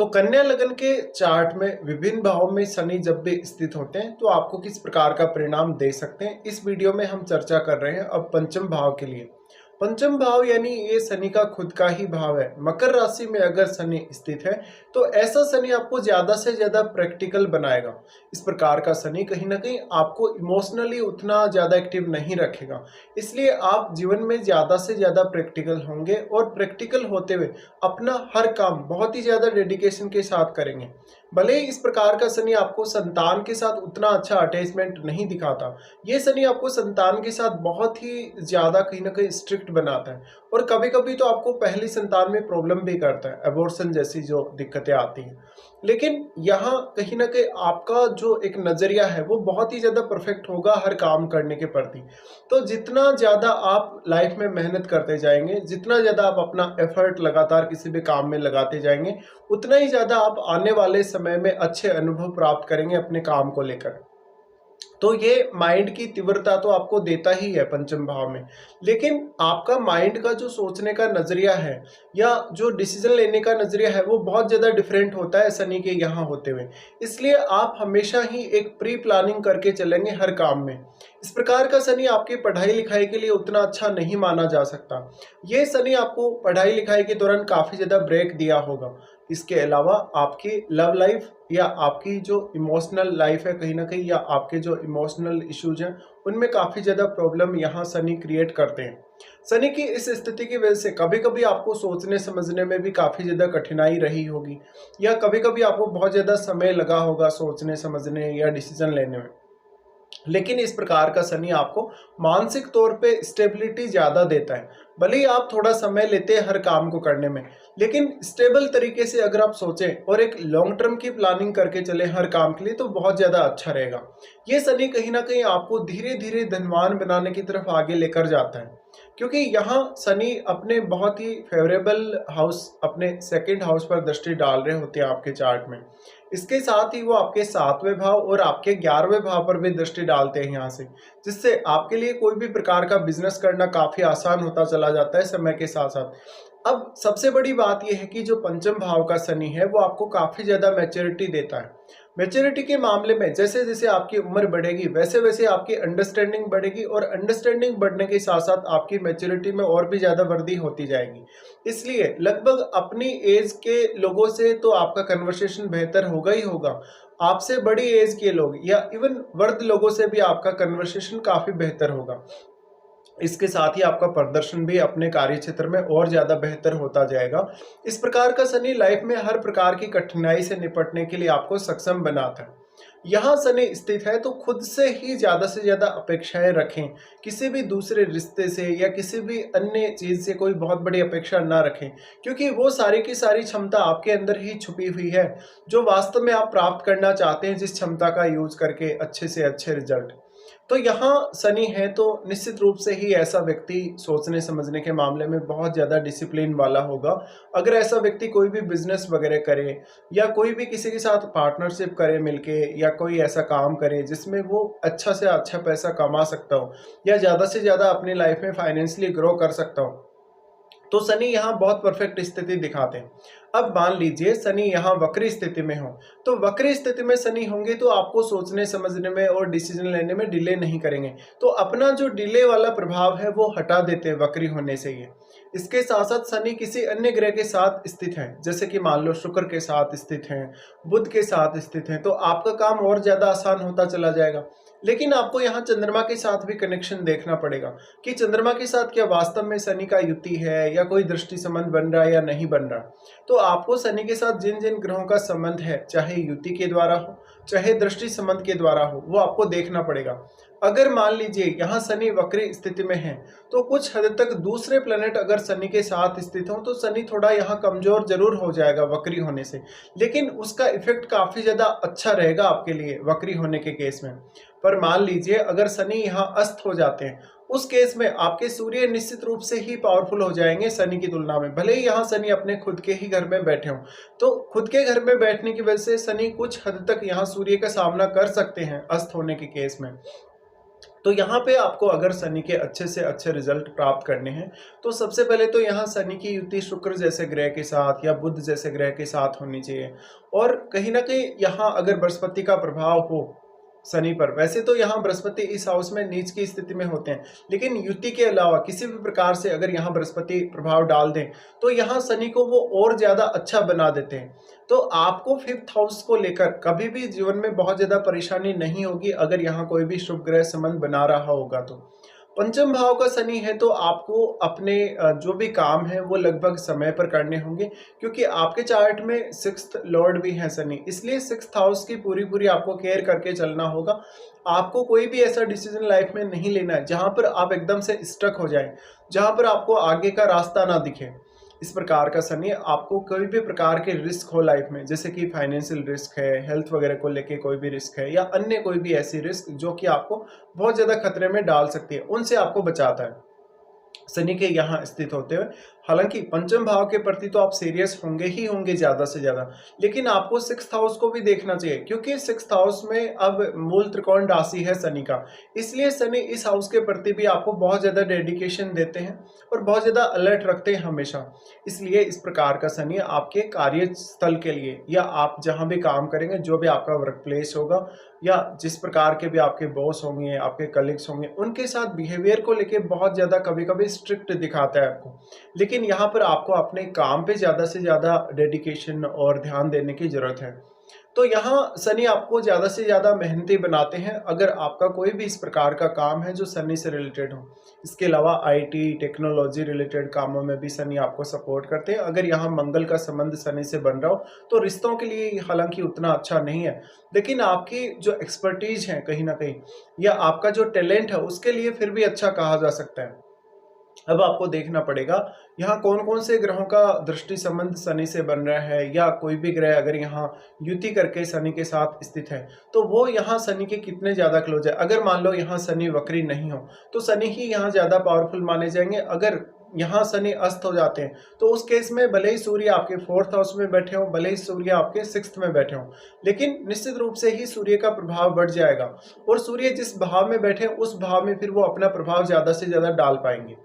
तो कन्या लगन के चार्ट में विभिन्न भावों में शनि जब भी स्थित होते हैं तो आपको किस प्रकार का परिणाम दे सकते हैं, इस वीडियो में हम चर्चा कर रहे हैं। अब पंचम भाव के लिए, पंचम भाव यानी ये शनि का खुद का ही भाव है। मकर राशि में अगर शनि स्थित है तो ऐसा शनि आपको ज्यादा से ज्यादा प्रैक्टिकल बनाएगा। इस प्रकार का शनि कहीं ना कहीं आपको इमोशनली उतना ज्यादा एक्टिव नहीं रखेगा, इसलिए आप जीवन में ज्यादा से ज्यादा प्रैक्टिकल होंगे और प्रैक्टिकल होते हुए अपना हर काम बहुत ही ज्यादा डेडिकेशन के साथ करेंगे। भले ही इस प्रकार का शनि आपको संतान के साथ उतना अच्छा अटैचमेंट नहीं दिखाता, ये शनि आपको संतान के साथ बहुत ही ज्यादा कहीं ना कहीं स्ट्रिक्ट बनाता है और कभी कभी तो आपको पहली संतान में प्रॉब्लम भी करता है, अबॉर्शन जैसी जो दिक्कतें आती हैं। लेकिन यहाँ कहीं ना कहीं आपका जो एक नजरिया है वो बहुत ही ज्यादा परफेक्ट होगा हर काम करने के प्रति। तो जितना ज्यादा आप लाइफ में मेहनत करते जाएंगे, जितना ज्यादा आप अपना एफर्ट लगातार किसी भी काम में लगाते जाएंगे, उतना ही ज्यादा आप आने वाले समय में अच्छे अनुभव प्राप्त करेंगे अपने काम को लेकर। तो ये माइंड की तीव्रता तो आपको देता ही है पंचम भाव में, लेकिन आपका माइंड का जो सोचने का नजरिया है या जो डिसीजन लेने का नजरिया है वो बहुत ज़्यादा डिफरेंट होता है शनि के यहाँ होते हुए। इसलिए आप हमेशा ही एक प्री प्लानिंग करके चलेंगे हर काम में। इस प्रकार का शनि आपकी पढ़ाई लिखाई के लिए उतना अच्छा नहीं माना जा सकता। ये शनि आपको पढ़ाई लिखाई के दौरान काफ़ी ज़्यादा ब्रेक दिया होगा। इसके अलावा आपकी लव लाइफ या आपकी जो इमोशनल लाइफ है कहीं ना कहीं, या आपके जो इमोशनल इश्यूज हैं उनमें काफ़ी ज़्यादा प्रॉब्लम यहाँ शनि क्रिएट करते हैं। शनि की इस स्थिति की वजह से कभी कभी आपको सोचने समझने में भी काफ़ी ज़्यादा कठिनाई रही होगी, या कभी कभी आपको बहुत ज़्यादा समय लगा होगा सोचने समझने या डिसीजन लेने में। लेकिन इस प्रकार का शनि आपको मानसिक तौर पे स्टेबिलिटी ज़्यादा देता है। भले ही आप थोड़ा समय लेते हैं हर काम को करने में, लेकिन स्टेबल तरीके से अगर आप सोचें और एक लॉन्ग टर्म की प्लानिंग करके चलें हर काम के लिए तो बहुत ज़्यादा अच्छा रहेगा। ये शनि कहीं ना कहीं आपको धीरे धीरे धनवान बनाने की तरफ आगे लेकर जाता है, क्योंकि यहाँ शनि अपने बहुत ही फेवरेबल हाउस, अपने सेकंड हाउस पर दृष्टि डाल रहे होते हैं आपके चार्ट में। इसके साथ ही वो आपके 7वें भाव और आपके 11वें भाव पर भी दृष्टि डालते हैं यहाँ से, जिससे आपके लिए कोई भी प्रकार का बिजनेस करना काफ़ी आसान होता चला जाता है समय के साथ साथ। अब सबसे बड़ी बात यह है कि जो पंचम भाव का शनि है वो आपको काफ़ी ज़्यादा मैच्योरिटी देता है। मैच्योरिटी के मामले में जैसे जैसे आपकी उम्र बढ़ेगी वैसे वैसे आपकी अंडरस्टैंडिंग बढ़ेगी, और अंडरस्टैंडिंग बढ़ने के साथ साथ आपकी मैच्योरिटी में और भी ज़्यादा वृद्धि होती जाएगी। इसलिए लगभग अपनी एज के लोगों से तो आपका कन्वर्सेशन बेहतर होगा ही होगा, आपसे बड़ी एज के लोग या इवन वृद्ध लोगों से भी आपका कन्वर्सेशन काफ़ी बेहतर होगा। इसके साथ ही आपका प्रदर्शन भी अपने कार्य क्षेत्र में और ज्यादा बेहतर होता जाएगा। इस प्रकार का शनि लाइफ में हर प्रकार की कठिनाई से निपटने के लिए आपको सक्षम बनाता है। यहाँ शनि स्थित है तो खुद से ज्यादा अपेक्षाएं रखें, किसी भी दूसरे रिश्ते से या किसी भी अन्य चीज से कोई बहुत बड़ी अपेक्षा ना रखें, क्योंकि वो सारी की सारी क्षमता आपके अंदर ही छुपी हुई है जो वास्तव में आप प्राप्त करना चाहते हैं, जिस क्षमता का यूज करके अच्छे से अच्छे रिजल्ट। तो यहाँ शनि है तो निश्चित रूप से ही ऐसा व्यक्ति सोचने समझने के मामले में बहुत ज़्यादा डिसिप्लिन वाला होगा। अगर ऐसा व्यक्ति कोई भी बिजनेस वगैरह करे या कोई भी किसी के साथ पार्टनरशिप करे मिलके, या कोई ऐसा काम करे जिसमें वो अच्छा से अच्छा पैसा कमा सकता हो या ज़्यादा से ज़्यादा अपनी लाइफ में फाइनेंशियली ग्रो कर सकता हो, तो शनि यहाँ बहुत परफेक्ट स्थिति दिखाते हैं। अब मान लीजिए शनि यहाँ वक्री स्थिति में हो, तो वक्री स्थिति में शनि होंगे तो आपको सोचने समझने में और डिसीजन लेने में डिले नहीं करेंगे, तो अपना जो डिले वाला प्रभाव है वो हटा देते हैं वक्री होने से ये। इसके साथ साथ शनि किसी अन्य ग्रह के साथ स्थित है, जैसे कि मान लो शुक्र के साथ स्थित हैं, बुध के साथ स्थित हैं, तो आपका काम और ज़्यादा आसान होता चला जाएगा। लेकिन आपको यहाँ चंद्रमा के साथ भी कनेक्शन देखना पड़ेगा कि चंद्रमा के साथ क्या वास्तव में शनि का युति है या कोई दृष्टि संबंध बन रहा है या नहीं बन रहा। तो आपको शनि के साथ जिन जिन ग्रहों का संबंध है, चाहे युति के द्वारा हो चाहे दृष्टि संबंध के द्वारा हो, वो आपको देखना पड़ेगा। अगर मान लीजिए यहाँ शनि वक्री स्थिति में है तो कुछ हद तक दूसरे प्लेनेट अगर शनि के साथ स्थित हो तो शनि थोड़ा यहाँ कमजोर जरूर हो जाएगा वक्री होने से, लेकिन उसका इफेक्ट काफी ज्यादा अच्छा रहेगा आपके लिए वक्री होने के केस में। पर मान लीजिए अगर शनि यहाँ अस्त हो जाते हैं, उस केस में आपके सूर्य निश्चित रूप से ही पावरफुल हो जाएंगे शनि की तुलना में। भले ही यहाँ शनि अपने खुद के ही घर में बैठे हों, तो खुद के घर में बैठने की वजह से शनि कुछ हद तक यहाँ सूर्य का सामना कर सकते हैं अस्त होने के केस में। तो यहाँ पे आपको अगर शनि के अच्छे से अच्छे रिजल्ट प्राप्त करने हैं, तो सबसे पहले तो यहाँ शनि की युति शुक्र जैसे ग्रह के साथ या बुध जैसे ग्रह के साथ होनी चाहिए। और कहीं न कहीं यहाँ अगर बृहस्पति का प्रभाव हो शनि पर, वैसे तो यहाँ बृहस्पति इस हाउस में नीच की स्थिति में होते हैं, लेकिन युति के अलावा किसी भी प्रकार से अगर यहाँ बृहस्पति प्रभाव डाल दें, तो यहाँ शनि को वो और ज़्यादा अच्छा बना देते हैं। तो आपको 5th हाउस को लेकर कभी भी जीवन में बहुत ज़्यादा परेशानी नहीं होगी अगर यहाँ कोई भी शुभ ग्रह संबंध बना रहा होगा तो। पंचम भाव का शनि है तो आपको अपने जो भी काम है वो लगभग समय पर करने होंगे, क्योंकि आपके चार्ट में 6th लॉर्ड भी है शनि, इसलिए 6th हाउस की पूरी पूरी आपको केयर करके चलना होगा। आपको कोई भी ऐसा डिसीजन लाइफ में नहीं लेना है जहां पर आप एकदम से स्टक हो जाएं, जहां पर आपको आगे का रास्ता ना दिखे। इस प्रकार का शनि आपको कोई भी प्रकार के रिस्क हो लाइफ में, जैसे कि फाइनेंशियल रिस्क है, हेल्थ वगैरह को लेके कोई भी रिस्क है, या अन्य कोई भी ऐसी रिस्क जो कि आपको बहुत ज़्यादा खतरे में डाल सकती है, उनसे आपको बचाता है शनि के यहाँ स्थित होते हुए। हालांकि पंचम भाव के प्रति तो आप सीरियस होंगे ही होंगे ज़्यादा से ज़्यादा, लेकिन आपको 6th हाउस को भी देखना चाहिए, क्योंकि 6th हाउस में अब मूल त्रिकोण राशि है शनि का, इसलिए शनि इस हाउस के प्रति भी आपको बहुत ज़्यादा डेडिकेशन देते हैं और बहुत ज़्यादा अलर्ट रखते हैं हमेशा। इसलिए इस प्रकार का शनि आपके कार्यस्थल के लिए, या आप जहाँ भी काम करेंगे, जो भी आपका वर्क प्लेस होगा, या जिस प्रकार के भी आपके बॉस होंगे, आपके कलीग्स होंगे, उनके साथ बिहेवियर को लेके बहुत ज़्यादा कभी कभी स्ट्रिक्ट दिखाता है आपको, लेकिन यहाँ पर आपको अपने काम पे ज़्यादा से ज़्यादा डेडिकेशन और ध्यान देने की ज़रूरत है। तो यहाँ शनि आपको ज़्यादा से ज़्यादा मेहनती बनाते हैं अगर आपका कोई भी इस प्रकार का काम है जो शनि से रिलेटेड हो। इसके अलावा आईटी, टेक्नोलॉजी रिलेटेड कामों में भी शनि आपको सपोर्ट करते हैं। अगर यहाँ मंगल का संबंध शनि से बन रहा हो तो रिश्तों के लिए हालांकि उतना अच्छा नहीं है, लेकिन आपकी जो एक्सपर्टीज है कहीं ना कहीं, या आपका जो टैलेंट है, उसके लिए फिर भी अच्छा कहा जा सकता है। अब आपको देखना पड़ेगा यहाँ कौन कौन से ग्रहों का दृष्टि संबंध शनि से बन रहा है, या कोई भी ग्रह अगर यहाँ युति करके शनि के साथ स्थित है तो वो यहाँ शनि के कितने ज्यादा क्लोज है। अगर मान लो यहाँ शनि वक्री नहीं हो तो शनि ही यहाँ ज्यादा पावरफुल माने जाएंगे। अगर यहाँ शनि अस्त हो जाते हैं तो उस केस में भले ही सूर्य आपके 4th हाउस में बैठे हो, भले ही सूर्य आपके 6th में बैठे हो, लेकिन निश्चित रूप से ही सूर्य का प्रभाव बढ़ जाएगा, और सूर्य जिस भाव में बैठे उस भाव में फिर वो अपना प्रभाव ज्यादा से ज्यादा डाल पाएंगे।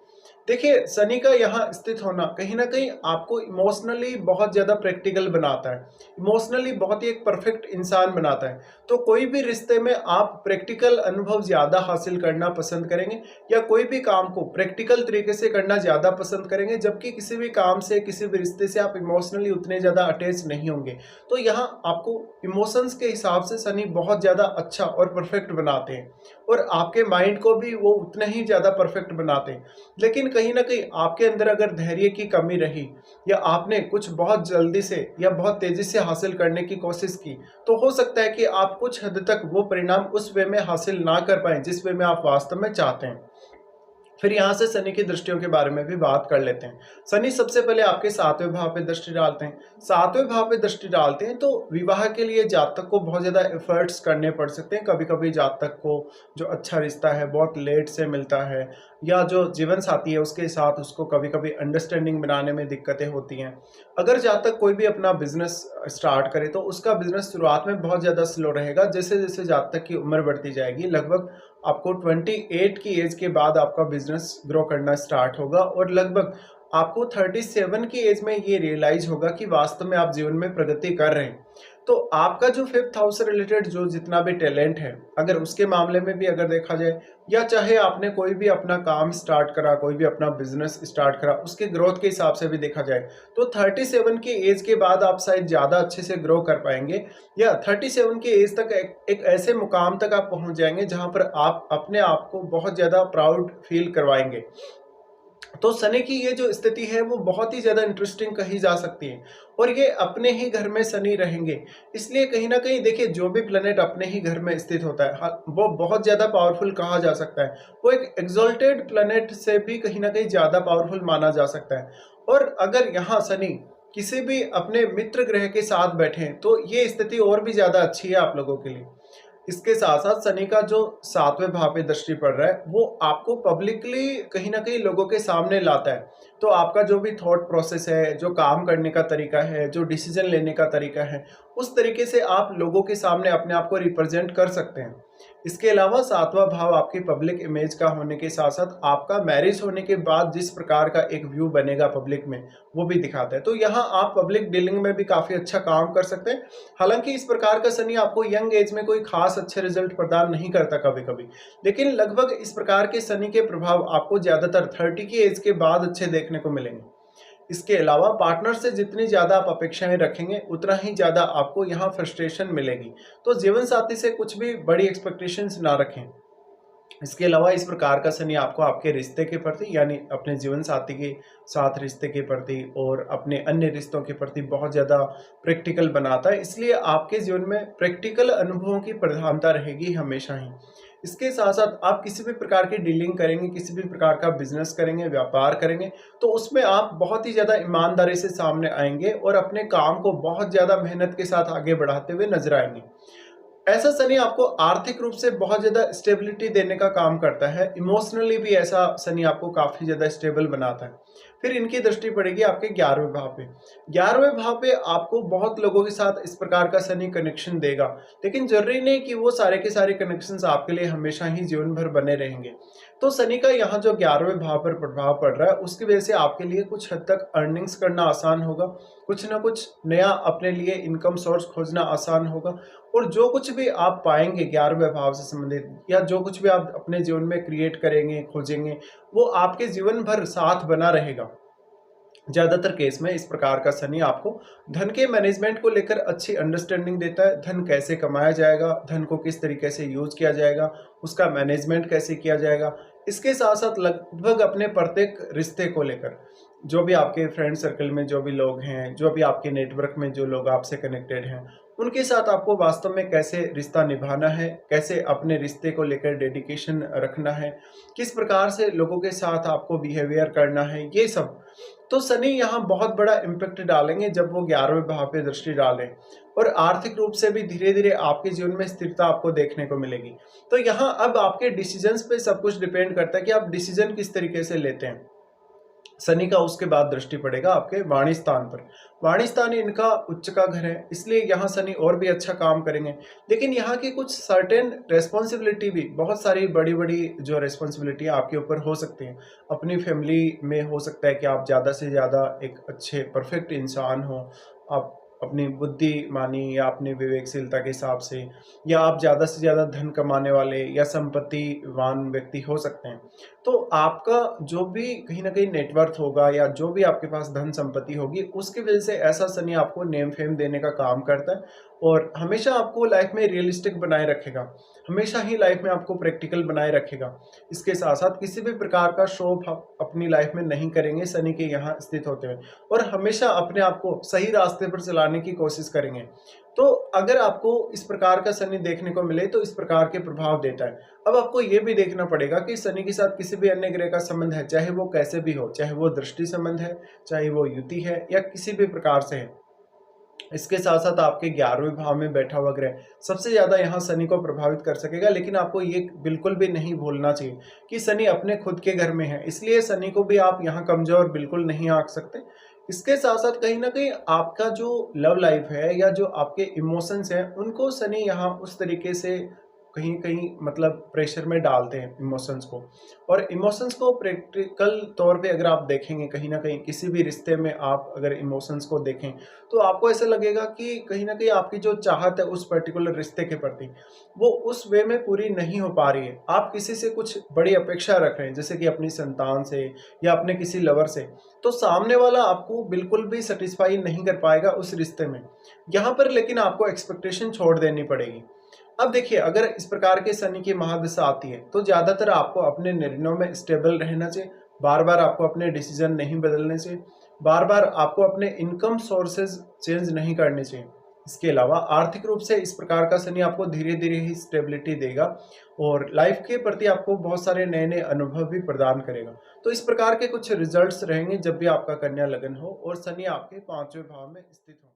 देखिए, शनि का यहाँ स्थित होना कहीं ना कहीं आपको इमोशनली बहुत ज़्यादा प्रैक्टिकल बनाता है, इमोशनली बहुत ही एक परफेक्ट इंसान बनाता है। तो कोई भी रिश्ते में आप प्रैक्टिकल अनुभव ज़्यादा हासिल करना पसंद करेंगे, या कोई भी काम को प्रैक्टिकल तरीके से करना ज़्यादा पसंद करेंगे, जबकि किसी भी काम से, किसी भी रिश्ते से आप इमोशनली उतने ज़्यादा अटैच नहीं होंगे। तो यहाँ आपको इमोशंस के हिसाब से शनि बहुत ज़्यादा अच्छा और परफेक्ट बनाते हैं, और आपके माइंड को भी वो उतना ही ज़्यादा परफेक्ट बनाते हैं। लेकिन कहीं ना कहीं आपके अंदर अगर धैर्य की कमी रही, या आपने कुछ बहुत जल्दी से या बहुत तेजी से हासिल करने की कोशिश की, तो हो सकता है कि आप कुछ हद तक वो परिणाम उस वे में हासिल ना कर पाए जिस वे में आप वास्तव में चाहते हैं। फिर यहाँ से शनि की दृष्टियों के बारे में भी बात कर लेते हैं। शनि सबसे पहले आपके 7वें भाव पे दृष्टि डालते हैं। 7वें भाव पे दृष्टि डालते हैं तो विवाह के लिए जातक को बहुत ज़्यादा एफर्ट्स करने पड़ सकते हैं। कभी कभी जातक को जो अच्छा रिश्ता है बहुत लेट से मिलता है, या जो जीवन साथी है उसके साथ उसको कभी कभी अंडरस्टैंडिंग बनाने में दिक्कतें होती हैं। अगर जातक कोई भी अपना बिजनेस स्टार्ट करे तो उसका बिजनेस शुरुआत में बहुत ज़्यादा स्लो रहेगा। जैसे जैसे जातक की उम्र बढ़ती जाएगी, लगभग आपको 28 की एज के बाद आपका बिजनेस ग्रो करना स्टार्ट होगा, और लगभग आपको 37 की एज में ये रियलाइज होगा कि वास्तव में आप जीवन में प्रगति कर रहे हैं। तो आपका जो 5th हाउस से रिलेटेड जो जितना भी टैलेंट है, अगर उसके मामले में भी अगर देखा जाए, या चाहे आपने कोई भी अपना काम स्टार्ट करा, कोई भी अपना बिजनेस स्टार्ट करा, उसके ग्रोथ के हिसाब से भी देखा जाए तो 37 की एज के बाद आप शायद ज़्यादा अच्छे से ग्रो कर पाएंगे, या 37 की एज तक एक ऐसे मुकाम तक आप पहुंच जाएंगे जहां पर आप अपने आप को बहुत ज़्यादा प्राउड फील करवाएंगे। तो शनि की ये जो स्थिति है वो बहुत ही ज़्यादा इंटरेस्टिंग कही जा सकती है, और ये अपने ही घर में शनि रहेंगे, इसलिए कहीं ना कहीं देखिए जो भी प्लेनेट अपने ही घर में स्थित होता है वो बहुत ज़्यादा पावरफुल कहा जा सकता है। वो एक एक्सॉल्टेड प्लेनेट से भी कहीं ना कहीं ज़्यादा पावरफुल माना जा सकता है। और अगर यहाँ शनि किसी भी अपने मित्र ग्रह के साथ बैठे तो ये स्थिति और भी ज़्यादा अच्छी है आप लोगों के लिए। इसके साथ साथ शनि का जो 7वें भाव पे दृष्टि पड़ रहा है वो आपको पब्लिकली कहीं ना कहीं लोगों के सामने लाता है। तो आपका जो भी थॉट प्रोसेस है, जो काम करने का तरीका है, जो डिसीजन लेने का तरीका है, उस तरीके से आप लोगों के सामने अपने आप को रिप्रेजेंट कर सकते हैं। इसके अलावा सातवां भाव आपकी पब्लिक इमेज का होने के साथ-साथ आपका मैरिज होने के बाद जिस प्रकार का एक व्यू बनेगा पब्लिक में, वो भी दिखाता है। तो यहाँ आप पब्लिक डीलिंग में भी काफ़ी अच्छा काम कर सकते हैं। हालाँकि इस प्रकार का शनि आपको यंग एज में कोई ख़ास अच्छे रिज़ल्ट प्रदान नहीं करता कभी-कभी, लेकिन लगभग इस प्रकार के शनि के प्रभाव आपको ज़्यादातर 30 की एज के बाद अच्छे देखने को मिलेंगे। इसके अलावा पार्टनर से जितनी ज़्यादा आप अपेक्षाएँ रखेंगे, उतना ही ज़्यादा आपको यहाँ फ्रस्ट्रेशन मिलेगी। तो जीवन साथी से कुछ भी बड़ी एक्सपेक्टेशंस ना रखें। इसके अलावा इस प्रकार का शनि आपको आपके रिश्ते के प्रति यानी अपने जीवन साथी के साथ रिश्ते के प्रति और अपने अन्य रिश्तों के प्रति बहुत ज़्यादा प्रैक्टिकल बनाता है। इसलिए आपके जीवन में प्रैक्टिकल अनुभवों की प्रधानता रहेगी हमेशा ही। इसके साथ-साथ आप किसी भी प्रकार की डीलिंग करेंगे, किसी भी प्रकार का बिज़नेस करेंगे, व्यापार करेंगे, तो उसमें आप बहुत ही ज़्यादा ईमानदारी से सामने आएँगे और अपने काम को बहुत ज़्यादा मेहनत के साथ आगे बढ़ाते हुए नज़र आएँगे। ऐसा शनि आपको आर्थिक रूप से बहुत ज़्यादा स्टेबिलिटी देने का काम करता है। इमोशनली भी ऐसा शनि आपको काफ़ी ज़्यादा स्टेबल बनाता है। फिर इनकी दृष्टि पड़ेगी आपके 11वें भाव पे। 11वें भाव पे आपको बहुत लोगों के साथ इस प्रकार का शनि कनेक्शन देगा, लेकिन ज़रूरी नहीं कि वो सारे के सारे कनेक्शंस आपके लिए हमेशा ही जीवन भर बने रहेंगे। तो शनि का यहाँ जो 11वें भाव पर प्रभाव पड़ रहा है, उसकी वजह से आपके लिए कुछ हद तक अर्निंग्स करना आसान होगा। कुछ ना कुछ नया अपने लिए इनकम सोर्स खोजना आसान होगा और जो कुछ भी आप पाएँगे 11वें भाव से संबंधित या जो कुछ भी आप अपने जीवन में क्रिएट करेंगे, खोजेंगे, वो आपके जीवन भर साथ बना रहेगा। ज़्यादातर केस में इस प्रकार का शनि आपको धन के मैनेजमेंट को लेकर अच्छी अंडरस्टैंडिंग देता है। धन कैसे कमाया जाएगा, धन को किस तरीके से यूज़ किया जाएगा, उसका मैनेजमेंट कैसे किया जाएगा। इसके साथ-साथ लगभग अपने प्रत्येक रिश्ते को लेकर, जो भी आपके फ्रेंड सर्कल में जो भी लोग हैं, जो भी आपके नेटवर्क में जो लोग आपसे कनेक्टेड हैं, उनके साथ आपको वास्तव में कैसे रिश्ता निभाना है, कैसे अपने रिश्ते को लेकर डेडिकेशन रखना है, किस प्रकार से लोगों के साथ आपको बिहेवियर करना है, ये सब। तो शनि यहाँ बहुत बड़ा इम्पैक्ट डालेंगे जब वो 11वें भाव पे दृष्टि डालें और आर्थिक रूप से भी धीरे-धीरे आपके जीवन में स्थिरता आपको देखने को मिलेगी। तो यहाँ अब आपके डिसीजंस पे सब कुछ डिपेंड करता है कि आप डिसीजन किस तरीके से लेते हैं। शनि का उसके बाद दृष्टि पड़ेगा आपके वाणी स्थान पर। वाणी स्थान इनका उच्च का घर है, इसलिए यहाँ शनि और भी अच्छा काम करेंगे। लेकिन यहाँ की कुछ सर्टेन रिस्पॉन्सिबिलिटी भी, बहुत सारी बड़ी-बड़ी जो रिस्पॉन्सिबिलिटी आपके ऊपर हो सकती हैं। अपनी फैमिली में हो सकता है कि आप ज़्यादा से ज़्यादा एक अच्छे परफेक्ट इंसान हो। आप अपनी बुद्धिमानी या अपनी विवेकशीलता के हिसाब से या आप ज़्यादा से ज़्यादा धन कमाने वाले या संपत्तिवान व्यक्ति हो सकते हैं। तो आपका जो भी कहीं न कहीं नेटवर्थ होगा या जो भी आपके पास धन संपत्ति होगी, उसकी वज़ह से ऐसा शनि आपको नेम फेम देने का काम करता है और हमेशा आपको लाइफ़ में रियलिस्टिक बनाए रखेगा। हमेशा ही लाइफ़ में आपको प्रैक्टिकल बनाए रखेगा। इसके साथ-साथ किसी भी प्रकार का शो ऑफ आप अपनी लाइफ़ में नहीं करेंगे शनि के यहाँ स्थित होते हुए और हमेशा अपने आप को सही रास्ते पर चलाने की कोशिश करेंगे। तो अगर आपको इस प्रकार का शनि देखने को मिले तो इस प्रकार के प्रभाव देता है। अब आपको ये भी देखना पड़ेगा कि शनि के साथ किसी भी अन्य ग्रह का संबंध है, चाहे वो कैसे भी हो, चाहे वो दृष्टि संबंध है, चाहे वो युति है या किसी भी प्रकार से है। इसके साथ-साथ आपके 11वें भाव में बैठा हुआ ग्रह सबसे ज़्यादा यहाँ शनि को प्रभावित कर सकेगा, लेकिन आपको ये बिल्कुल भी नहीं भूलना चाहिए कि शनि अपने खुद के घर में है, इसलिए शनि को भी आप यहाँ कमज़ोर बिल्कुल नहीं आंक सकते। इसके साथ-साथ कहीं न कहीं आपका जो लव लाइफ़ है या जो आपके इमोशंस हैं, उनको शनि यहाँ उस तरीके से कहीं-कहीं मतलब प्रेशर में डालते हैं इमोशंस को और इमोशंस को प्रैक्टिकल तौर पे अगर आप देखेंगे कहीं न कहीं किसी भी रिश्ते में आप अगर इमोशंस को देखें, तो आपको ऐसा लगेगा कि कहीं न कहीं आपकी जो चाहत है उस पर्टिकुलर रिश्ते के प्रति, वो उस वे में पूरी नहीं हो पा रही है। आप किसी से कुछ बड़ी अपेक्षा रख रहे हैं, जैसे कि अपनी संतान से या अपने किसी लवर से, तो सामने वाला आपको बिल्कुल भी सैटिस्फाई नहीं कर पाएगा उस रिश्ते में। यहाँ पर लेकिन आपको एक्सपेक्टेशन छोड़ देनी पड़ेगी। अब देखिए, अगर इस प्रकार के शनि की महादशा आती है, तो ज़्यादातर आपको अपने निर्णयों में स्टेबल रहना चाहिए। बार-बार आपको अपने डिसीज़न नहीं बदलने चाहिए। बार-बार आपको अपने इनकम सोर्सेज़ चेंज नहीं करने चाहिए। इसके अलावा आर्थिक रूप से इस प्रकार का शनि आपको धीरे-धीरे ही स्टेबिलिटी देगा और लाइफ़ के प्रति आपको बहुत सारे नए-नए अनुभव भी प्रदान करेगा। तो इस प्रकार के कुछ रिज़ल्ट्स रहेंगे जब भी आपका कन्या लग्न हो और शनि आपके 5वें भाव में स्थित हो।